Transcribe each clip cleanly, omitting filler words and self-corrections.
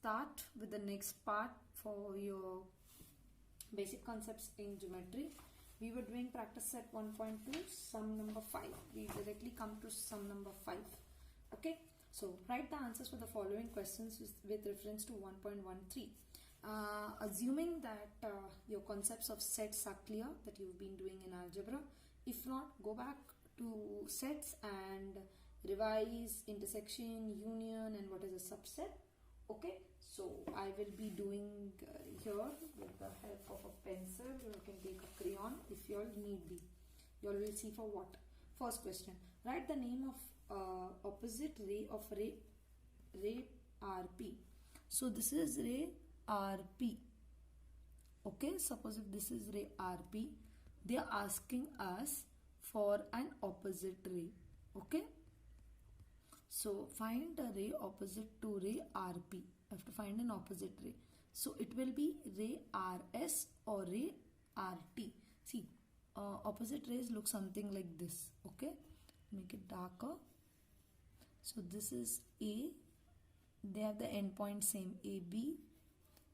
start with the next part for your basic concepts in geometry. We were doing practice set 1.2, sum number 5. We directly come to sum number 5. Okay, so write the answers for the following questions with reference to 1.13. Assuming that your concepts of sets are clear, that you've been doing in algebra. If not, go back to sets and revise intersection, union, and what is a subset. Okay, so I will be doing here with the help of a pencil. You can take a crayon if you all need be. You all will see for what. First question, write the name of opposite ray of ray RP. So this is ray RP. Okay, suppose if this is ray RP, they are asking us for an opposite ray. Okay, so find a ray opposite to ray RP. I have to find an opposite ray. So it will be ray RS or ray RT. See, opposite rays look something like this. Okay, make it darker. So this is A. They have the endpoint same, AB.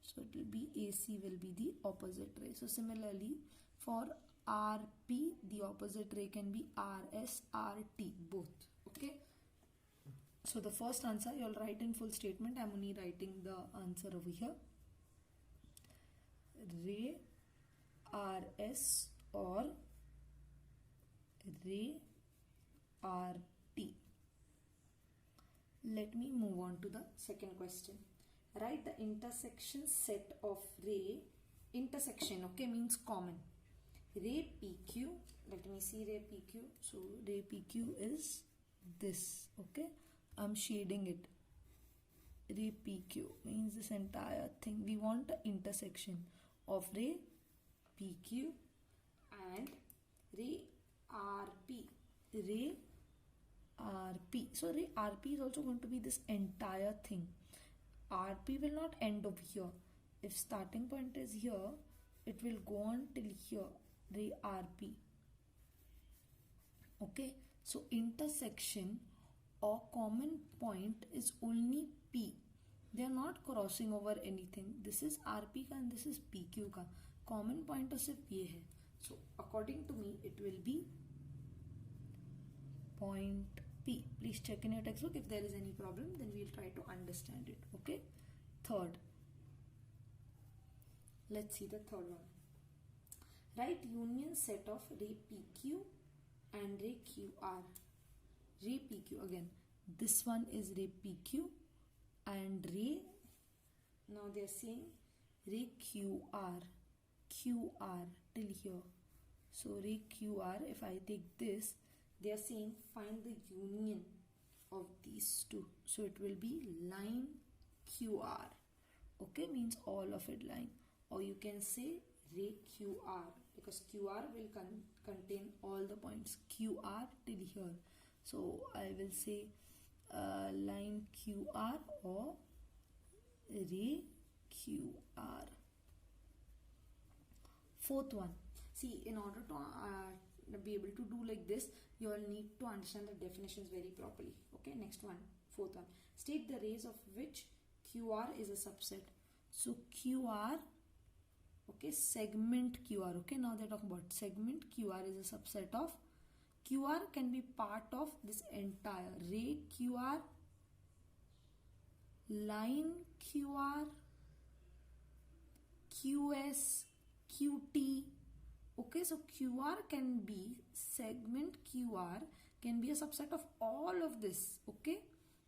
So it will be AC will be the opposite ray. So similarly for RP, the opposite ray can be RS, RT, both. Okay. So the first answer you will write in full statement. I am only writing the answer over here. Ray RS or ray RT. Let me move on to the second question. Write the intersection set of ray. Intersection, okay, means common. Ray PQ. Let me see ray PQ. So ray PQ is this. Okay, I'm shading it. Ray PQ means this entire thing. We want the intersection of ray PQ and ray RP. Ray RP. So ray RP is also going to be this entire thing. RP will not end over here. If starting point is here, it will go on till here. Ray RP. Okay. So intersection or common point is only P. They are not crossing over anything. This is RP ka and this is PQ ka. Common point to sirf ye hai. So according to me, it will be point P. Please check in your textbook. If there is any problem, then we will try to understand it. Okay. Third. Let's see the third one. Write union set of ray PQ and ray QR. Ray PQ again. This one is ray PQ and ray. Now they are saying ray QR. QR till here. So ray QR. If I take this, they are saying find the union of these two. So it will be line QR. Okay, means all of it line. Or you can say ray QR because QR will contain all the points. QR till here. So I will say line QR or ray QR. Fourth one. See, in order to be able to do like this, you all need to understand the definitions very properly. Okay, next one, fourth one. State the rays of which QR is a subset. So QR, okay, segment QR. Okay, now they're talking about segment QR is a subset of. QR can be part of this entire ray QR, line QR, QS, QT. Okay, so QR can be, segment QR can be a subset of all of this. Okay,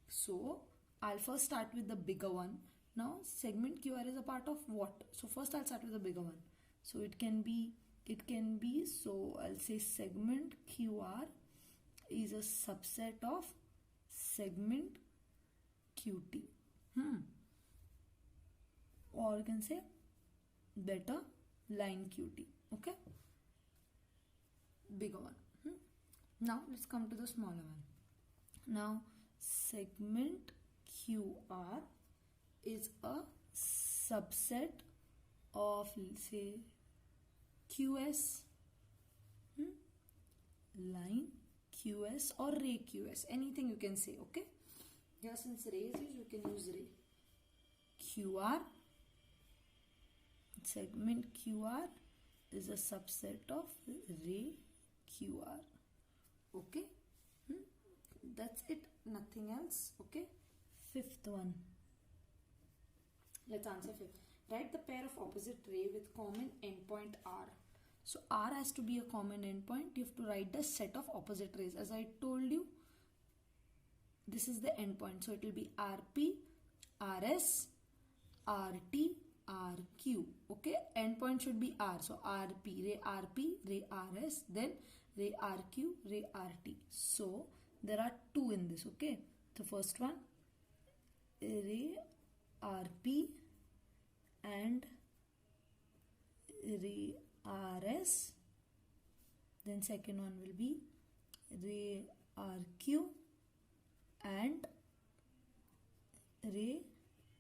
so I'll first start with the bigger one. Now segment QR is a part of what? So first I'll start with the bigger one. So it can be, so I'll say segment QR is a subset of segment QT. Or you can say better line QT. Okay, bigger one. Now let's come to the smaller one. Now segment QR is a subset of, say, QS, line QS or ray QS, anything you can say. Okay, here since ray is used, you can use ray QR. Segment QR is a subset of ray QR. Okay, that's it, nothing else. Okay, fifth one. Let's answer fifth. Write the pair of opposite ray with common endpoint R. So R has to be a common endpoint. You have to write the set of opposite rays. As I told you, this is the endpoint. So it will be RP, RS, RT, RQ. Okay, endpoint should be R. So RP, ray RS, then ray RQ, ray RT. So there are two in this. Okay, the first one, ray RP and ray RS. Then second one will be ray RQ and ray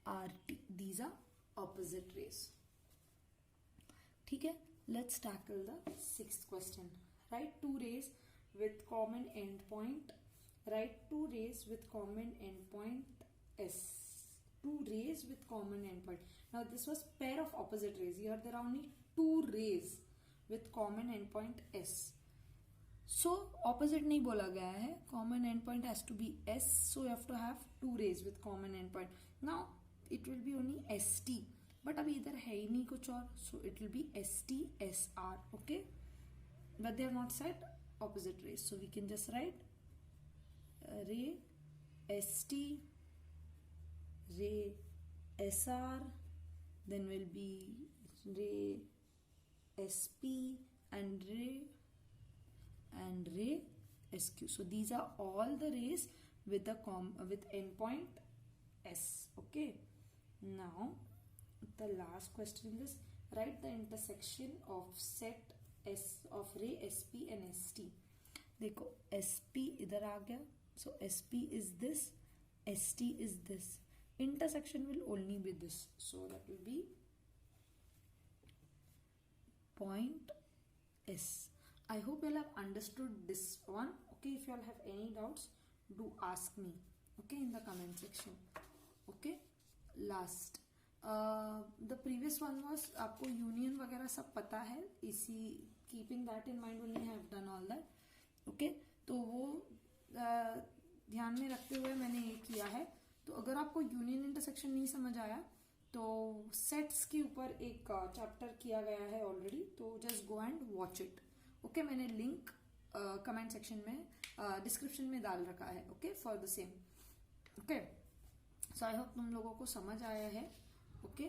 RT. These are opposite rays. ठीक है, let's tackle the sixth question. Write two rays with common endpoint. Write two rays with common endpoint S. Two rays with common endpoint. Now this was pair of opposite rays. Here there are only two rays with common endpoint S. So opposite नहीं बोला गया है. Common endpoint has to be S. So you have to have two rays with common endpoint. Now it will be only ST. But अभी इधर है ही नहीं कुछ और. So it will be ST, SR. Okay. But they have not said opposite rays. So we can just write ray ST, ray SR, then will be ray SP and ray SQ. So these are all the rays with the with endpoint S. Okay. Now the last question is write the intersection of set S of ray SP and ST. देखो SP इधर आ गया. So SP is this, ST is this. Intersection will only be this. So that will be point S. I hope you all have understood this one. Okay, if you all have any doubts, do ask me. Okay, in the comment section. Okay, last. The previous one was आपको union वगैरह सब पता है. इसी keeping that in mind only I have done all that. Okay, तो वो ध्यान में रखते हुए मैंने ये किया है. तो अगर आपको यूनियन इंटरसेक्शन नहीं समझ आया तो सेट्स के ऊपर एक चैप्टर किया गया है ऑलरेडी. तो just go and watch it. Okay, मैंने लिंक कमेंट सेक्शन में डिस्क्रिप्शन में डाल रखा है. Okay, for the same. Okay, so I hope तुम लोगों को समझ आया है. Okay,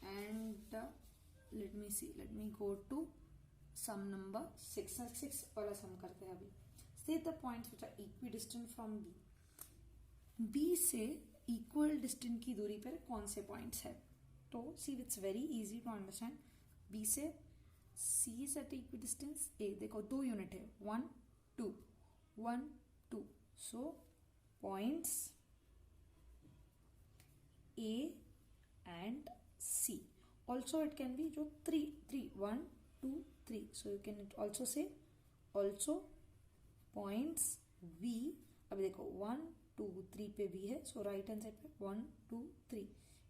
and let me go to sum number 6 वाला सम करते हैं अभी. State the points which are equidistant from B. B से equal distant की दूरी पर कौन से points है? तो see, it's very easy to understand. B से C is at equidistance. A देखो दो यूनिट है, 1 2 1 2. So points A and C. Also it can be जो 3 1 2 3. So you can also say also points V. अब देखो 1 2 3 पे B है. सो right hand side पे 1 2 3.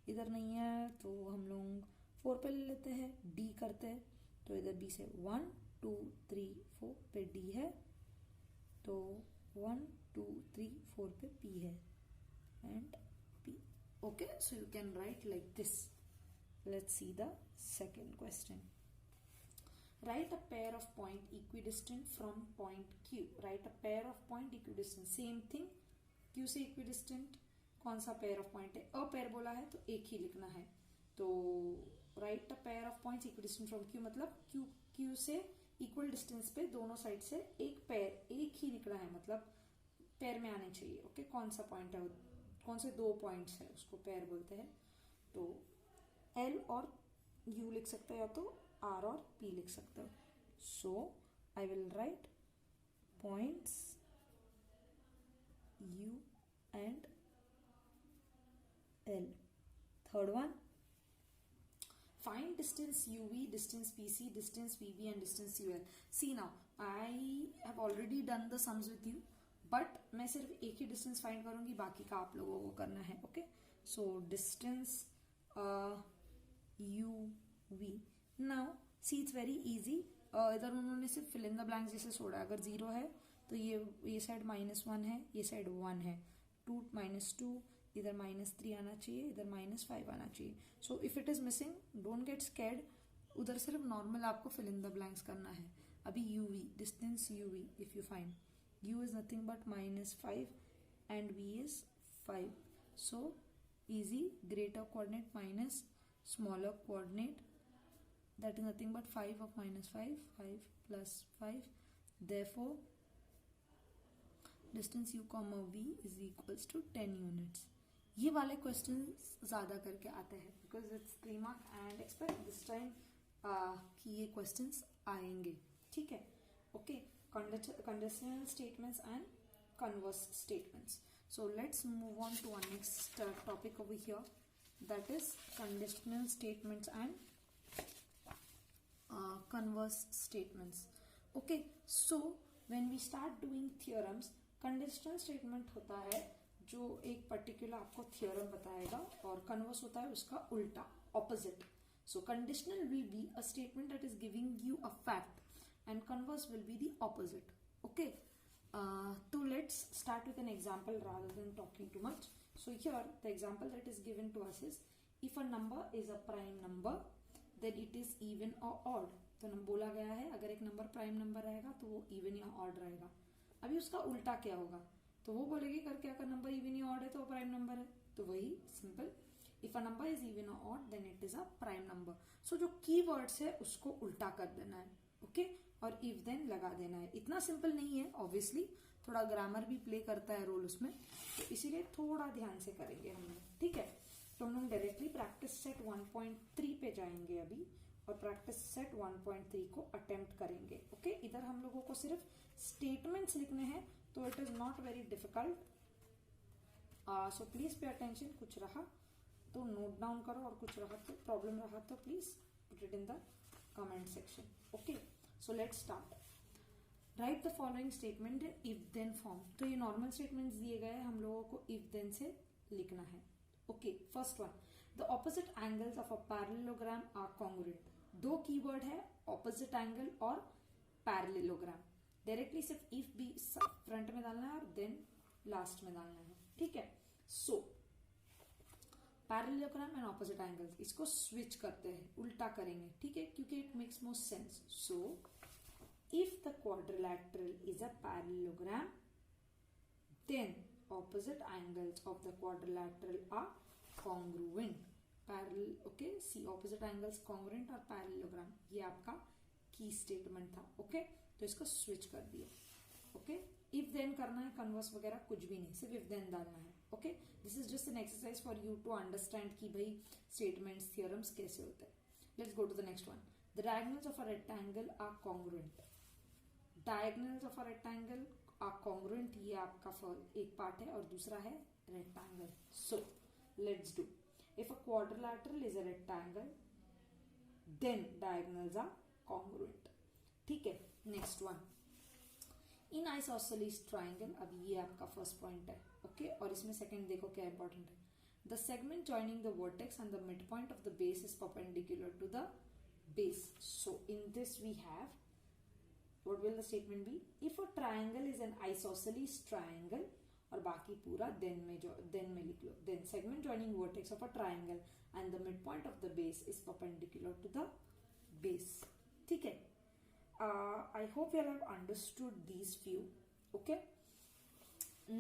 इधर नहीं है तो हम लोग 4 पे ले लेते हैं, D करते हैं. तो इधर B से 1 2 3 4 पे D है, तो 1 2 3 4 पे P है and P. Okay, so you can write like this. Let's see the second question. Write a pair of point equidistant from point Q. Write a pair of point equidistant. Same thing. Q से equidistant कौन सा pair of point है? अ pair बोला है तो एक ही लिखना है. तो write a pair of points equidistant from Q मतलब Q से equal distance पे दोनों साइड से एक pair एक ही लिखना है. मतलब pair में आने चाहिए. ओके, कौन सा point है, कौन से दो points है उसको pair बोलते हैं. तो L और U लिख सकते हो या तो R और P लिख सकते हो. So I will write points U and L. Third one, find distance UV, distance PC, distance PB and distance UL. See now, I have already done the sums with you, but मैं सिर्फ एक ही distance find करूंगी, बाकी का आप लोगों को करना है. Okay, so distance now see it's very easy, इधर उन्होंने सिर्फ फिल इन द ब्लैंक्स जैसे छोड़ा, अगर 0 है तो ये साइड -1 है, ये साइड 1 है, 2 -2, इधर -3 आना चाहिए, इधर -5 आना चाहिए. So if it is missing don't get scared, उधर सिर्फ नॉर्मल आपको फिल इन द ब्लैंक्स करना है. अभी UV, distance UV, if you find u is nothing but -5 and v is 5. So easy, greater coordinate minus smaller coordinate, that is nothing but 5 of -5, 5 plus 5. Therefore distance u comma v is equals to 10 units. ये वाले question ज्यादा करके आते हैं because it's 3 mark and expect this time कि ये questions आएंगे. ठीक है, okay. Conditional statements and converse statements. So let's move on to our next topic over here, that is conditional statements and converse statements. Okay, so when we start doing theorems, conditional statement होता है जो एक particular आपको theorem बताएगा, और converse होता है उसका उल्टा, opposite. So conditional will be a statement that is giving you a fact and converse will be the opposite. Okay, so let's start with an example rather than talking too much. So here the example that is given to us is, if a number is a prime number then it is even or odd. तो बोला गया है अगर एक number prime number रहेगा तो वो even या ऑड रहेगा. अभी उसका उल्टा क्या होगा, तो वो बोलेगी करके अगर नंबर इवन या ऑड है तो वो प्राइम नंबर है. तो वही simple, if a number is even और odd then it is a prime number. So जो की वर्ड्स है उसको उल्टा कर देना है. ओके, और इफ देन लगा देना है. इतना सिंपल नहीं है, ऑब्वियसली थोड़ा ग्रामर भी प्ले करता है रोल उसमें, तो इसीलिए थोड़ा ध्यान से करेंगे हम लोग. ठीक है, तो हम लोग डायरेक्टली प्रैक्टिस सेट 1.3 पे जाएंगे अभी, और प्रैक्टिस सेट 1.3 को अटेम्प्ट करेंगे. ओके, इधर हम लोगों को सिर्फ स्टेटमेंट्स लिखने हैं, तो it is not very difficult. So please pay attention. कुछ रहा तो नोट डाउन करो, और कुछ रहा तो प्रॉब्लम रहा तो please put it in the comment section. Okay, so let's start. Write the following statement in if then form. तो ये नॉर्मल स्टेटमेंट्स दिए गए हैं, हम लोगों को if then से लिखना है. Okay, first one, the opposite angles of a parallelogram are congruent. दो कीवर्ड है, ऑपोजिट एंगल और पैरेललोग्राम. डायरेक्टली सिर्फ if भी फ्रंट में डालना है और देन लास्ट में डालना है. ठीक है, सो पैरेललोग्राम एंड ऑपोजिट एंगल्स, इसको स्विच करते हैं, उल्टा करेंगे. ठीक है, क्योंकि it makes more sense. So if the quadrilateral is a parallelogram then opposite angles of the quadrilateral are congruent. Parallel, okay, see opposite angles congruent और parallelogram, ये आपका की स्टेटमेंट था. ओके, तो इसको स्विच कर दिया. ओके, इफ देन करना है, कन्वर्स वगैरह कुछ भी नहीं, सिर्फ इफ देन डालना है. Okay, this is just an exercise for you to understand कि भाई स्टेटमेंट्स थियरम्स कैसे होते हैं. Let's go to the next one. The diagonals of a rectangle are congruent. Diagonals of a rectangle are congruent, ये आपका एक part है, और दूसरा है rectangle. So let's do. If a quadrilateral is a rectangle then diagonals are congruent. ठीक है, next one. In isosceles triangle, अब ये आपका फर्स्ट पॉइंट है. ओके, और इसमें सेकंड देखो क्या इंपॉर्टेंट है. The segment joining the vertex and the mid point of the base is perpendicular to the base. So in this we have, what will the statement be? If a triangle is an isosceles triangle, और बाकी पूरा then में लिख लो. Then segment joining vertex of a triangle and the midpoint of the base is perpendicular to the base. ठीक है, I hope you have understood these few. Okay,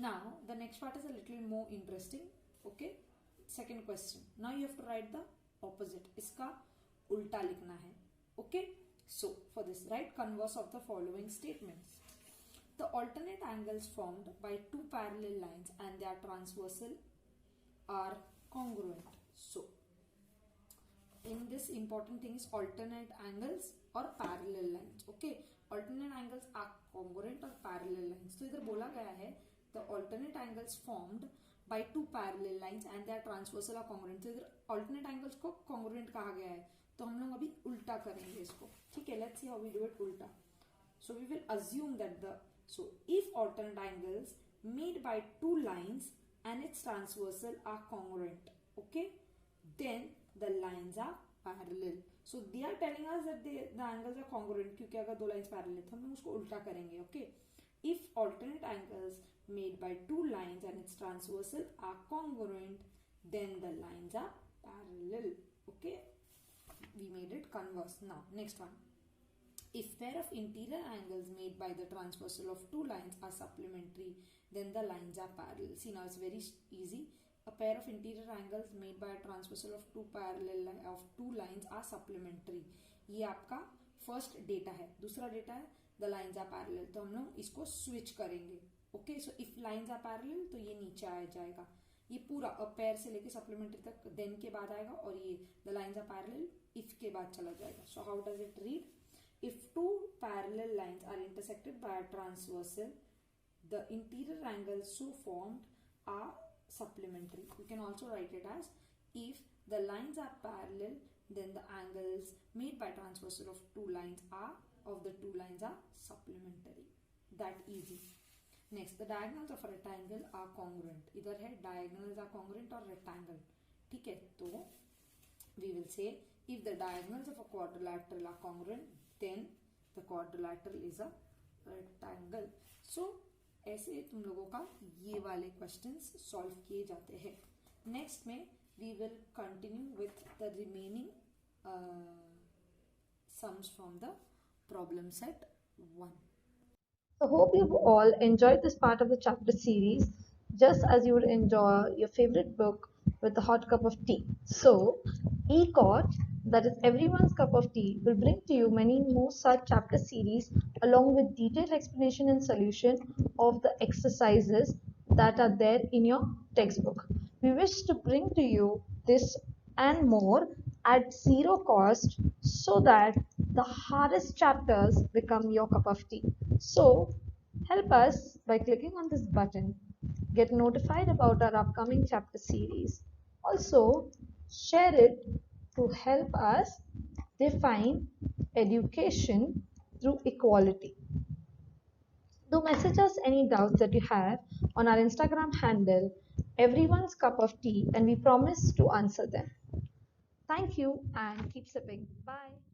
now the next part is a little more interesting. Okay, second question. Now you have to write the opposite. इसका उल्टा लिखना है. Okay, so for this write converse of the following statements. The alternate angles formed by two parallel lines and their transversal are congruent. So in this important thing is alternate angles और parallel lines. Okay, alternate angles are congruent और parallel lines. तो इधर बोला गया है the alternate angles formed by two parallel lines and their transversal are congruent. तो इधर alternate angles को congruent कहा गया है, तो हम लोग अभी उल्टा करेंगे इसको. ठीक है, let's see how we do it उल्टा. So we will assume that if alternate angles made by two lines and its transversal are congruent, okay, then the lines are parallel. So they are telling us that the angles are congruent क्योंकि अगर दो lines parallel है तो हम उसको उल्टा करेंगे. Okay, if alternate angles made by two lines and its transversal are congruent, then the lines are parallel. Okay, we made it converse. Now next one, if pair of interior angles made by the transversal of two lines are supplementary, then the lines are parallel. See, now it's very easy. A pair of interior angles made by a transversal of two lines are supplementary. ये आपका first data है. दूसरा data है the lines are parallel. तो हम लोग इसको switch करेंगे. Okay, so if lines are parallel तो ये नीचे आ जाएगा. ये पूरा अ पेयर से लेके सप्लीमेंट्री तक देन के बाद आएगा, और ये the lines are parallel if के बाद चला जाएगा. So how does it read? If two parallel lines are intersected by a transversal, the interior angles so formed are supplementary. You can also write it as, if the lines are parallel, then the angles made by transversal of two lines are supplementary. That easy. Next, the diagonals of a rectangle are congruent. इधर है diagonals are congruent और rectangle. ठीक है, तो we will say if the diagonals of a quadrilateral are congruent, then the quadrilateral is a rectangle. So ऐसे तुम लोगों का ये वाले questions solve किए जाते हैं. Next में we will continue with the remaining sums from the problem set 1. I hope you've all enjoyed this part of the chapter series, just as you would enjoy your favorite book with a hot cup of tea. So, ECOT, that is everyone's cup of tea, will bring to you many more such chapter series along with detailed explanation and solution of the exercises that are there in your textbook. We wish to bring to you this and more at zero cost so that the hardest chapters become your cup of tea. So, help us by clicking on this button. Get notified about our upcoming chapter series. Also, share it to help us define education through equality. Do message us any doubts that you have on our Instagram handle, everyone's cup of tea, and we promise to answer them. Thank you and keep sipping. Bye.